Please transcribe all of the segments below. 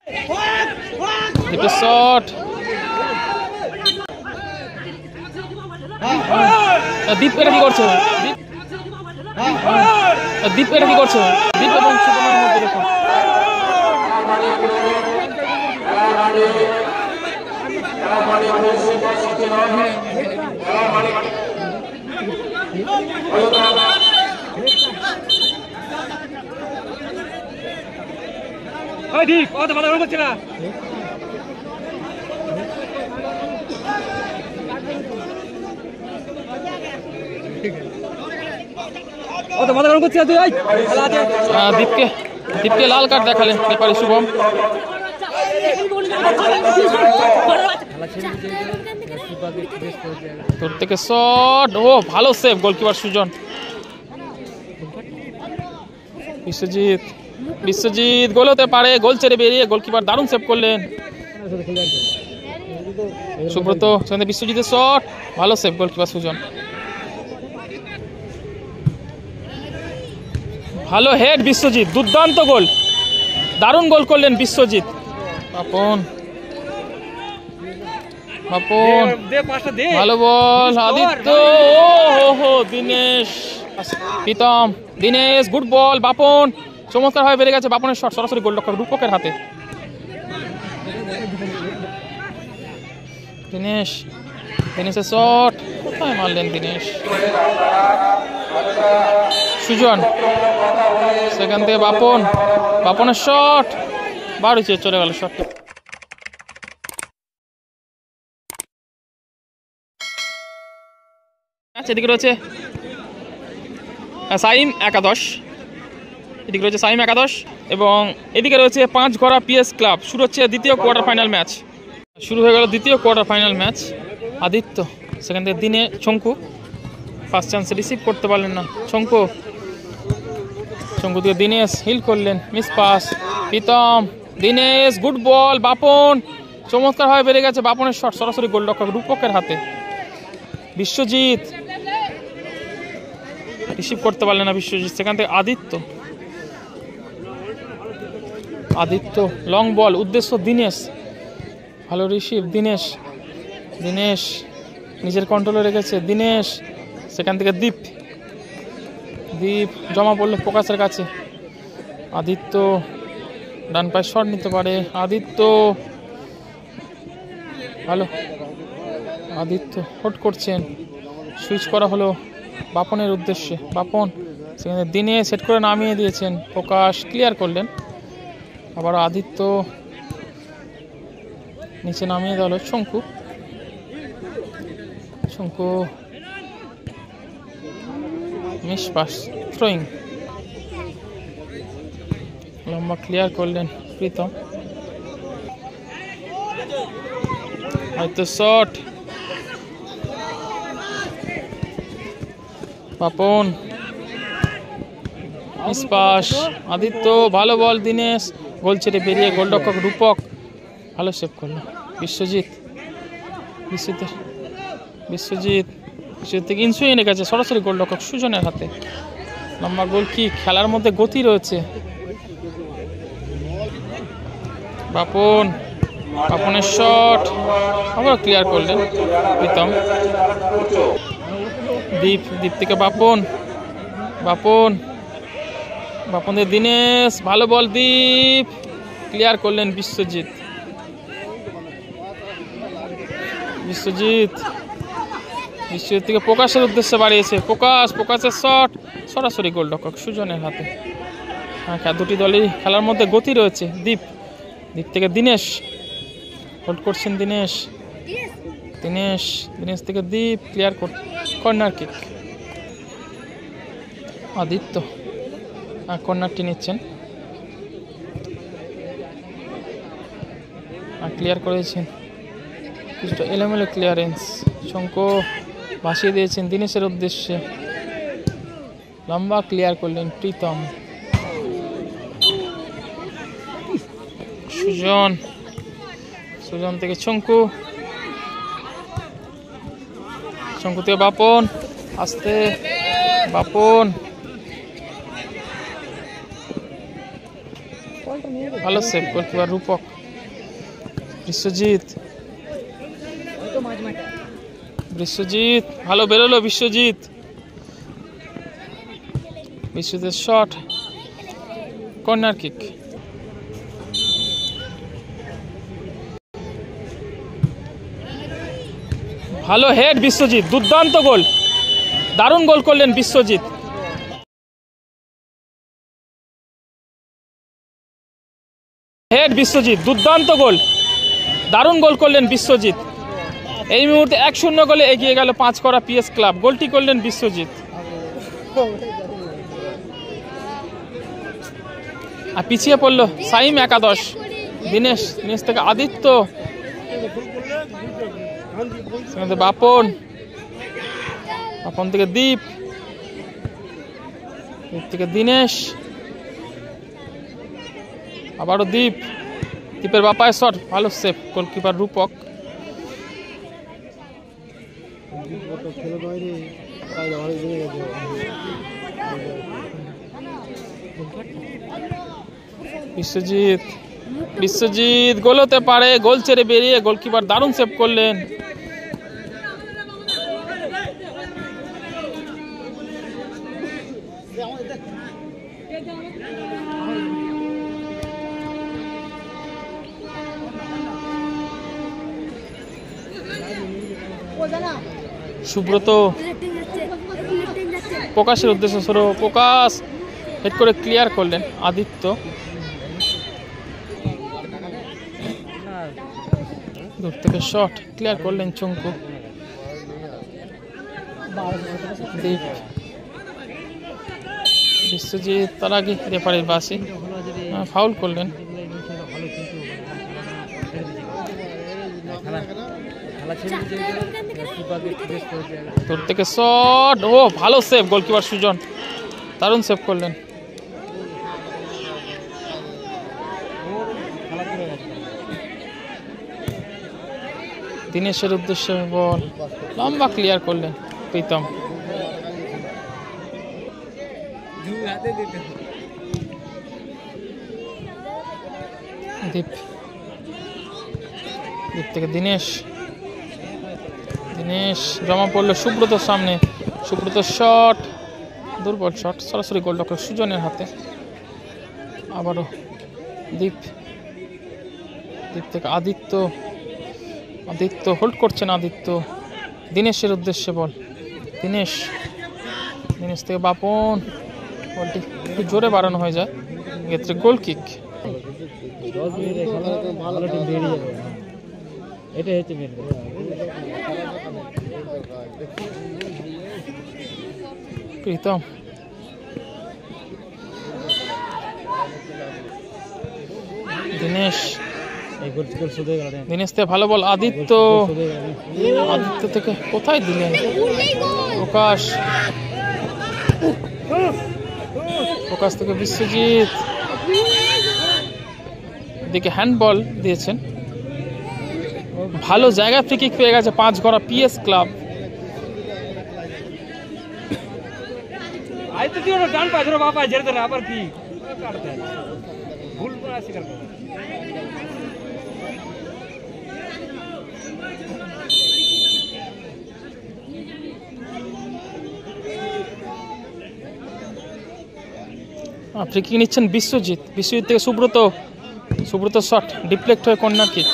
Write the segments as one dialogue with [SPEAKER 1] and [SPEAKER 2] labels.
[SPEAKER 1] দীপের shot, দীপ এটা কি করছে? দীপ এটা কি করছে? দীপ এবং সুকুমার মধ্যে দেখুন
[SPEAKER 2] দীপ কত ভালো করছে না।
[SPEAKER 1] দীপকে লাল কার্ড দেখালেন রেফারি শুভম। তোর থেকে শট, ও ভালো সেভ গোলকিপার সুজন। বিশ্বজিৎ গোল হতে পারে, গোল ছেড়ে বেরিয়ে গোলকিপার দারুণ সেভ করলেন। সুব্রত, সেখানে বিশ্বজিতের শট, ভালো সেভ গোলকিপার সুজন। ভালো হেড বিশ্বজিৎ, দুর্দান্ত গোল, দারুণ গোল করলেন বিশ্বজিৎ। বাপন ভালো বল, আদিত্য, দীনেশ, প্রীতম, দীনেশ, গুড বল, বাপন চমৎকার ভাবে বেড়ে গেছে। বাপনের শট সরাসরি গোলরক্ষক রূপকের হাতে। দীনেশের শট, কোথায় মারলেন দীনেশ? সুজন, সেখান থেকে বাপনের শট, বাড়ি চলে গেল শটটা। এদিকে রয়েছে সাইম একাদশ, এদিকে রয়েছে সাইম একাদশ এবং এদিকে রয়েছে 5 ঘোড়া পিএস ক্লাব। শুরু হচ্ছে দ্বিতীয় কোয়ার্টার ফাইনাল ম্যাচ, শুরু হয়ে গেল দ্বিতীয় কোয়ার্টার ফাইনাল ম্যাচ। আদিত্য, সেখান থেকে দিনে শঙ্কু, ফার্স্ট চান্স রিসিভ করতে পারলেন না। শঙ্কু থেকে দীনেশ হিল করলেন, miss pass. Pritam, Dinesh, good ball, Bapan চমৎকার ভাবে বেড়ে গেছে। বাপনের শট সরাসরি গোলরক্ষক রূপকের হাতে। বিশ্বজিৎ রিসিভ করতে পারলেন না বিশ্বজিৎ, সেখান থেকে আদিত্য লং বল, উদ্দেশ্য দীনেশ, ভালো রিসিভ। দীনেশ নিজের কন্ট্রোলে রেখেছে। দীনেশ, সেখান থেকে দীপ জমা পড়লো প্রকাশের কাছে। আদিত্য ডান পায়ে শট নিতে পারে। আদিত্য ভালো, আদিত্য হট করছেন, সুইচ করা হলো বাপনের উদ্দেশ্যে। বাপন, সেখানে দিনে সেট করে নামিয়ে দিয়েছেন, প্রকাশ ক্লিয়ার করলেন। আবার আদিত্য নিচে নামিয়ে দেওয়া হলো। শঙ্কু মিস পাস, থ্রোয়িং, লম্বা ক্লিয়ার করলেন প্রীতম। হয়তো shot, Bapan miss pass. Aditya ভালো বল, দীনেশ গোল ছেড়ে বেরিয়ে গোলরক্ষক রূপক ভালো সেভ করলো। বিশ্বজিৎ থেকে ইনসুইন গেছে সরাসরি গোলরক্ষক সুজনের হাতে। লম্বা গোল, কি খেলার মধ্যে গতি রয়েছে। বাপনের শট, আবার ক্লিয়ার করলেন প্রীতম। দীপ থেকে বাপন থেকে দীনেশ, ভালো বল, দীপ ক্লিয়ার করলেন বিশ্বজিৎ থেকে প্রকাশের উদ্দেশ্যে বাড়িয়েছে। প্রকাশের শট সরাসরি গোলরক্ষক সুজনের হাতে। হ্যাঁ, দুটি দলই খেলার মধ্যে গতি রয়েছে। দীপ থেকে দীনেশ হোল্ড করছেন। দীনেশ থেকে দীপ ক্লিয়ার কর্নার কিক। আদিত্য কর্নারটি নিচ্ছেন, ক্লিয়ার করেছেন, কিছুটা এলোমেলো ক্লিয়ারেন্স। শঙ্কু ভাসিয়ে দিয়েছেন দীনেশের উদ্দেশ্যে, লম্বা ক্লিয়ার করলেন প্রীতম। সুজন থেকে শঙ্কু থেকে বাপন, আস্তে বাপন ভালো সেভ গোলকিপার রূপক। বিশ্বজিৎ, বিশ্বজিৎ ভালো বেরোলো। Biswajit, Biswajit shot, corner kick. ভালো হেড বিশ্বজিৎ, দুর্দান্ত গোল, দারুণ গোল করলেন বিশ্বজিৎ। হেড বিশ্বজিৎ, দুর্দান্ত গোল, দারুণ গোল করলেন বিশ্বজিৎ। এই মুহূর্তে 1-0 গোলে এগিয়ে গেল পাঁচকড়া পিএস ক্লাব। গোলটি করলেন বিশ্বজিৎ। আর পিছিয়ে পড়লো সাইম একাদশ। দিনেশ, দিনেশ থেকে আদিত্য, বাপন, বাপন থেকে দীপ, দীপ থেকে দিনেশ, আবারও দীপ, দীপের বাপায় শট, ভালো সেভ গোলকিপার রূপক। বিশ্বজিৎ, বিশ্বজিৎ গোল হতে পারে, গোল ছেড়ে বেরিয়ে গোলকিপার দারুণ সেভ করলেন। সুব্রত প্রকাশের উদ্দেশ্য সরো, প্রকাশ হেড করে ক্লিয়ার করলেন। আদিত্য, দূর থেকে শট ক্লিয়ার করলেন চঙ্কু। দীপ, বিশ্বজিৎ, তার আগে রেফারির বাসি ফাউল করলেন। দূর থেকে শট, ও ভালো সেভ গোলকিপার সুজন, দারুণ সেভ করলেন। দিনেশের উদ্দেশ্যে বল, লম্বা ক্লিয়ার করলেন প্রীতম। দীপ, দীপ থেকে দিনেশ, দিনেশ জমা পড়লো সুব্রতর সামনে। সুব্রত শট, দুর্বল শট, সরাসরি গোলরক্ষক সুজনের হাতে। আবারও দীপ, দীপ থেকে আদিত্য, আদিত্য হোল্ড করছেন আদিত্য। দিনেশের উদ্দেশ্যে বল, দিনেশ, দিনেশ থেকে বাপন, বলটি একটু জোরে বাড়ানো হয়ে যায়, এক্ষেত্রে গোল কিক। প্রীতম, দিনেশ, দিনেশ থেকে ভালো বল। আদিত্য, আদিত্য থেকে কোথায় দিলেন? প্রকাশ, প্রকাশ থেকে বিশ্বজিৎ, দিকে হ্যান্ডবল দিয়েছেন। ভালো জায়গায় ফ্রি কিক পেয়ে গেছে পাঁচগড়া পিএস ক্লাব।
[SPEAKER 2] ডান পায়ে ধরো, বাবা ঝেড়ে দেন, আবার কি ভুল করে স্বীকার করো।
[SPEAKER 1] ফ্রি কিক নিচ্ছেন বিশ্বজিৎ, বিশ্বজিৎ থেকে সুব্রত, সুব্রত শট ডিফ্লেক্ট হয়ে কর্নার কিক।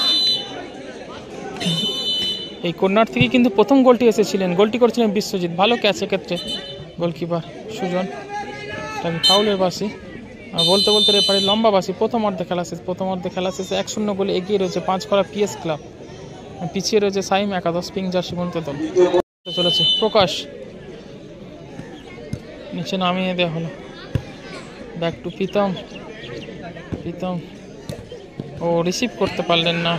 [SPEAKER 1] এই কর্নার থেকে কিন্তু প্রথম গোলটি এসেছিলেন, গোলটি করেছিলেন বিশ্বজিৎ। ভালো ক্যাচ এক্ষেত্রে গোলকিপার সুজন। ফাউলের বাসি, বলতে বলতে রেফারি লম্বা বাসি। প্রথম অর্ধে খেলা শেষ, প্রথম অর্ধে খেলা শেষে 1-0 গোলে এগিয়ে রয়েছে পাঁচকড়া পিএস ক্লাব। পিছিয়ে রয়েছে সাইম একাদশ পিং জার্সি বনতে দল। চলেছে প্রকাশ, নিচে নামিয়ে দেওয়া হলো। ব্যাক টু প্রীতম, প্রীতম ও রিসিভ করতে পারলেন না।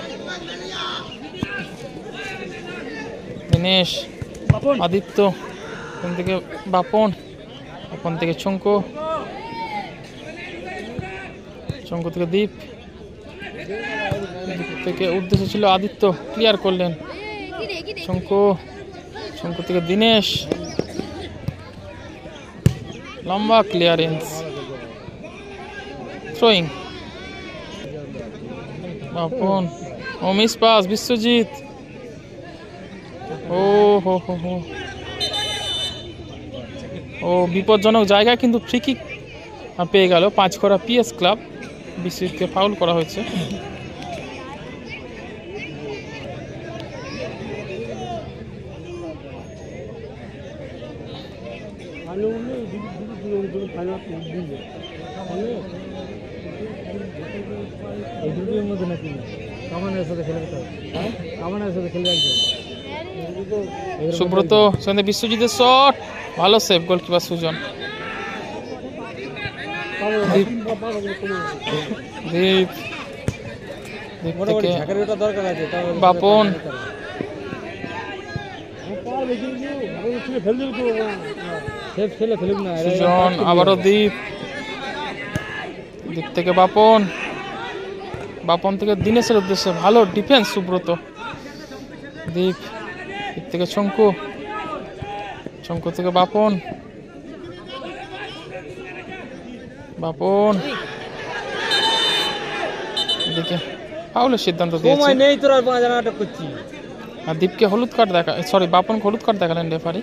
[SPEAKER 1] দিনেশ, আদিত্য, এখান থেকে বাপন, বাপন থেকে চঙ্কু, চঙ্কু থেকে দীপ, দীপ থেকে উদ্দেশ্য ছিল আদিত্য, ক্লিয়ার করলেন চঙ্কু, চঙ্কু থেকে দিনেশ, লম্বা ক্লিয়ারেন্স, থ্রোয়িং। বাপন ও মিস পাস বিশ্বজিৎ ও হো হো হো ও বিপজ্জনক জায়গায় কিন্তু ফ্রি কিক পেয়ে গেল পাঁচখরা পিএস ক্লাব। বিশ্বজিৎকে ফাউল করা হয়েছে। সুব্রত সঙ্গে বিশ্বজিতের শট ভালো সেভ গোলকিপার সুজন। দীপ থেকে বাপন সুজন আবারও দীপ থেকে বাপন থেকে দিনেশের উদ্দেশ্যে ভালো ডিফেন্স সুব্রত। দীপ থেকে শঙ্কু থেকে বাপন এদিকে ফাউলের সিদ্ধান্ত দিয়েছে। আর দীপকে হলুদ কার্ড বাপনকে হলুদ কার্ড দেখালেন রেফারি।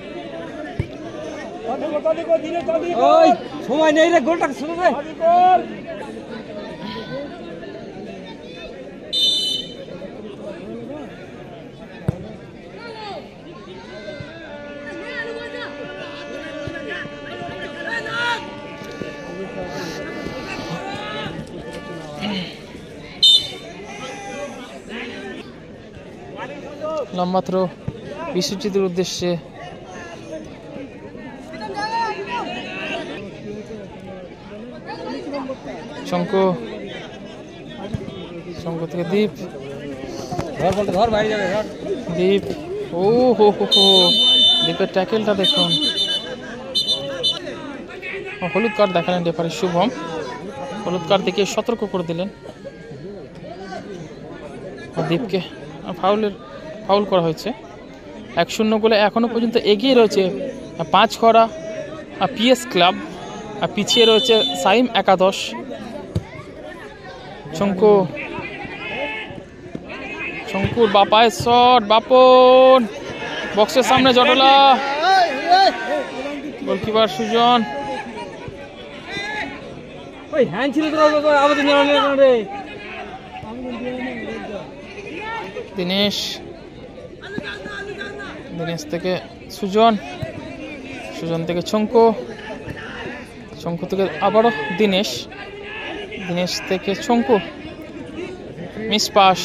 [SPEAKER 2] সময় নেই রে, গোলটা শুরু রে।
[SPEAKER 1] লম্বা থ্রো বিশ্বজিতের উদ্দেশ্যে। শঙ্কু থেকে দীপ দীপ ও হো হো হো দীপের ট্যাকেলটা দেখুন। হলুদ কার্ড দেখালেন রেফারি শুভম। হলুদ কার্ড দেখে সতর্ক করে দিলেন। দীপকে ফাউল করা হয়েছে। 1-0 গোলে এখনো পর্যন্ত এগিয়ে রয়েছে পাঁচখরা পিএস ক্লাব। আর পিছিয়ে রয়েছে সাইম একাদশ। শঙ্কুর বাপায় শট বাপন বক্সের সামনে জটলা গোলকিপার সুজন। দিনেশ থেকে সুজন থেকে শঙ্কু থেকে আবারও দিনেশ থেকে শঙ্কু মিস পাস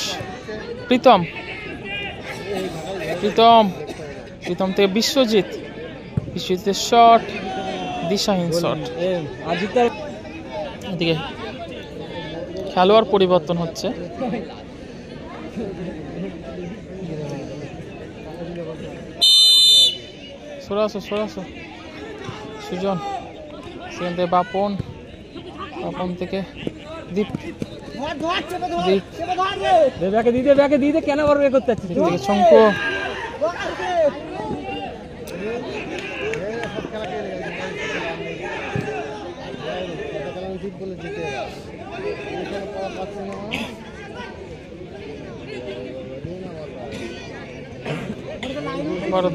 [SPEAKER 1] প্রীতম থেকে বিশ্বজিতের শট দিশাহীন শট। এদিকে খেলোয়াড় পরিবর্তন হচ্ছে। সরাসো সুজন সেখান থেকে বাপন থেকে দীপ
[SPEAKER 2] কেন করতে
[SPEAKER 1] শঙ্কু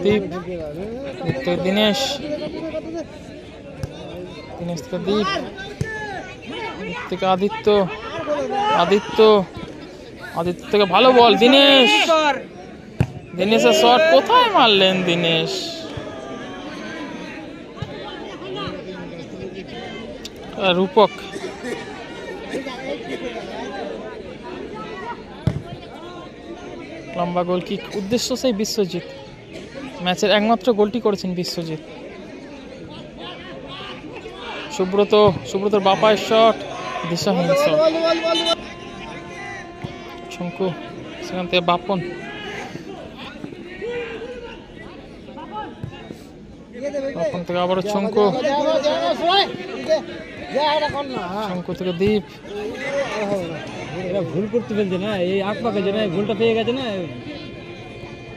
[SPEAKER 1] দীপ থেকে দিনেশ থেকে দীপ থেকে আদিত্য থেকে ভালো বল দিনেশের শট কোথায় মারলেন দিনেশ। রূপক লম্বা গোল কিক উদ্দেশ্য সেই বিশ্বজিৎ। ম্যাচের একমাত্র গোলটি করেছেন বিশ্বজিৎ। সুব্রতর বাপায়ের শট দিশাহীন শট। শঙ্কু সেখান থেকে বাপন থেকে আবারও শঙ্কু থেকে দীপ
[SPEAKER 2] ভুল করতে ফেলছে না, এই আগ পাকে যে ভুলটা পেয়ে গেছে না,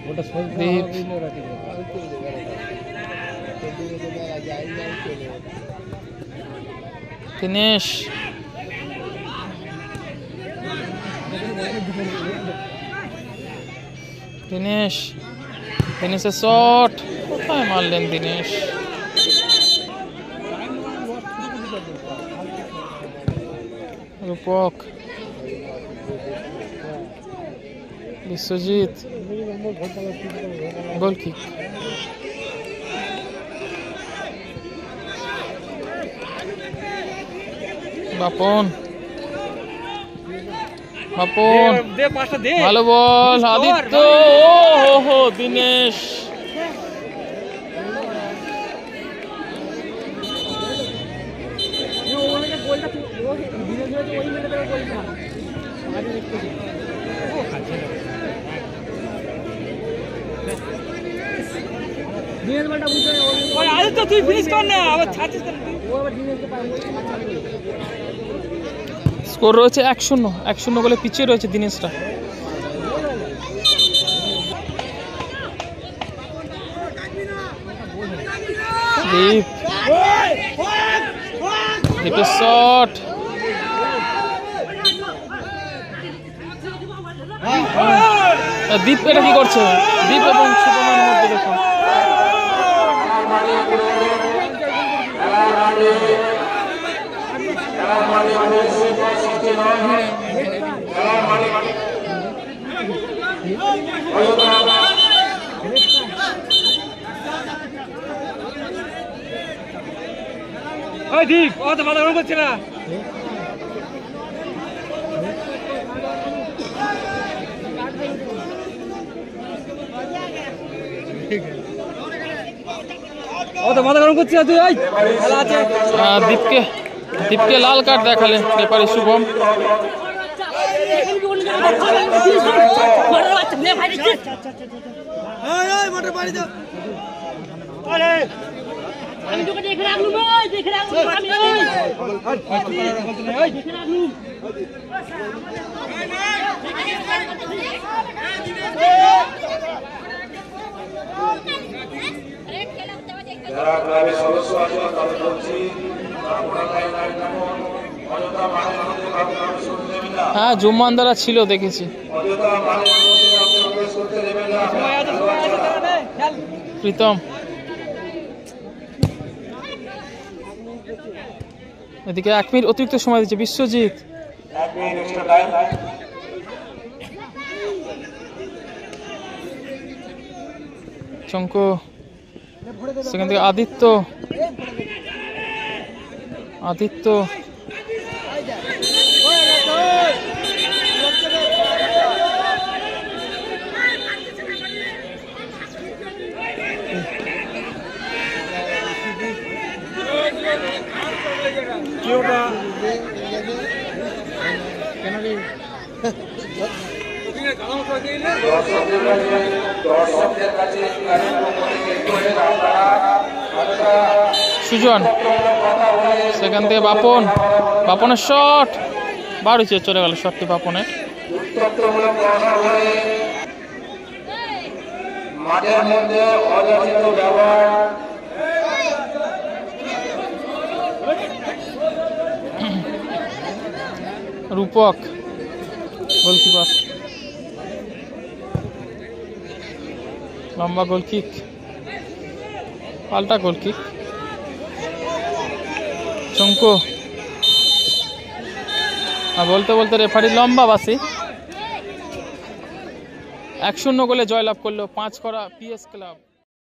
[SPEAKER 2] ওটা
[SPEAKER 1] দীপ দিনেশ দিনেশের শট, কোথায় মারলেন দিনেশ? রূপক, বিশ্বজিৎ, গোল কিক। বাপন, ভালো বল, আদিত্য, ওহো দিনেশ।
[SPEAKER 2] তুই ফিনিশ কর না, আবার ছাড়ছিস।
[SPEAKER 1] স্কোর রয়েছে 1-0, 1-0 গোলে পিছিয়ে রয়েছে দিনেশরা। দীপের শট, দীপ এটা কি করছে? দীপ এবং শুভমের মধ্যে দেখুন।
[SPEAKER 2] দীপ অত মাথা গরম করছে না। অত মাথা গরম করছিস তুই? ভালো আছে।
[SPEAKER 1] দীপকে লাল কার্ড দেখালেন রেফারি শুভম।
[SPEAKER 3] আমি তোকে দেখে রাখলুম, ভাই দেখে রাখলুম, আমি দেখে রাখলুম।
[SPEAKER 4] যারা ক্লাবের সদস্য আছেন তাদের বলছি আপনারা লাইন থাকুন, অযথা মাঠের মধ্যে কাউকে প্রবেশ করতে দেবেন না।
[SPEAKER 1] হ্যাঁ, জুম্মানদারা ছিল দেখেছি।
[SPEAKER 4] অযথা মাঠের মধ্যে কাউকে প্রবেশ করতে দেবেন না।
[SPEAKER 1] প্রীতম, এদিকে 1 মিনিট অতিরিক্ত সময় দিচ্ছে বিশ্বজিৎ।
[SPEAKER 4] 1 minute extra time.
[SPEAKER 1] চঙ্কু, সেখান থেকে আদিত্য, সুজন, সেখান থেকে বাপনের শট, বাড়ি চলে গেল শটটি বাপনের।
[SPEAKER 4] মাঠের মধ্যে অযাচিত ব্যবহার,
[SPEAKER 1] রূপক গোলকিপার, লম্বা গোল কিক, পাল্টা গোল কিক। চঙ্কু, বলতে বলতে রেফারি লম্বা বাসি। 1-0 গোলে জয়লাভ করলো 5 করা PS ক্লাব।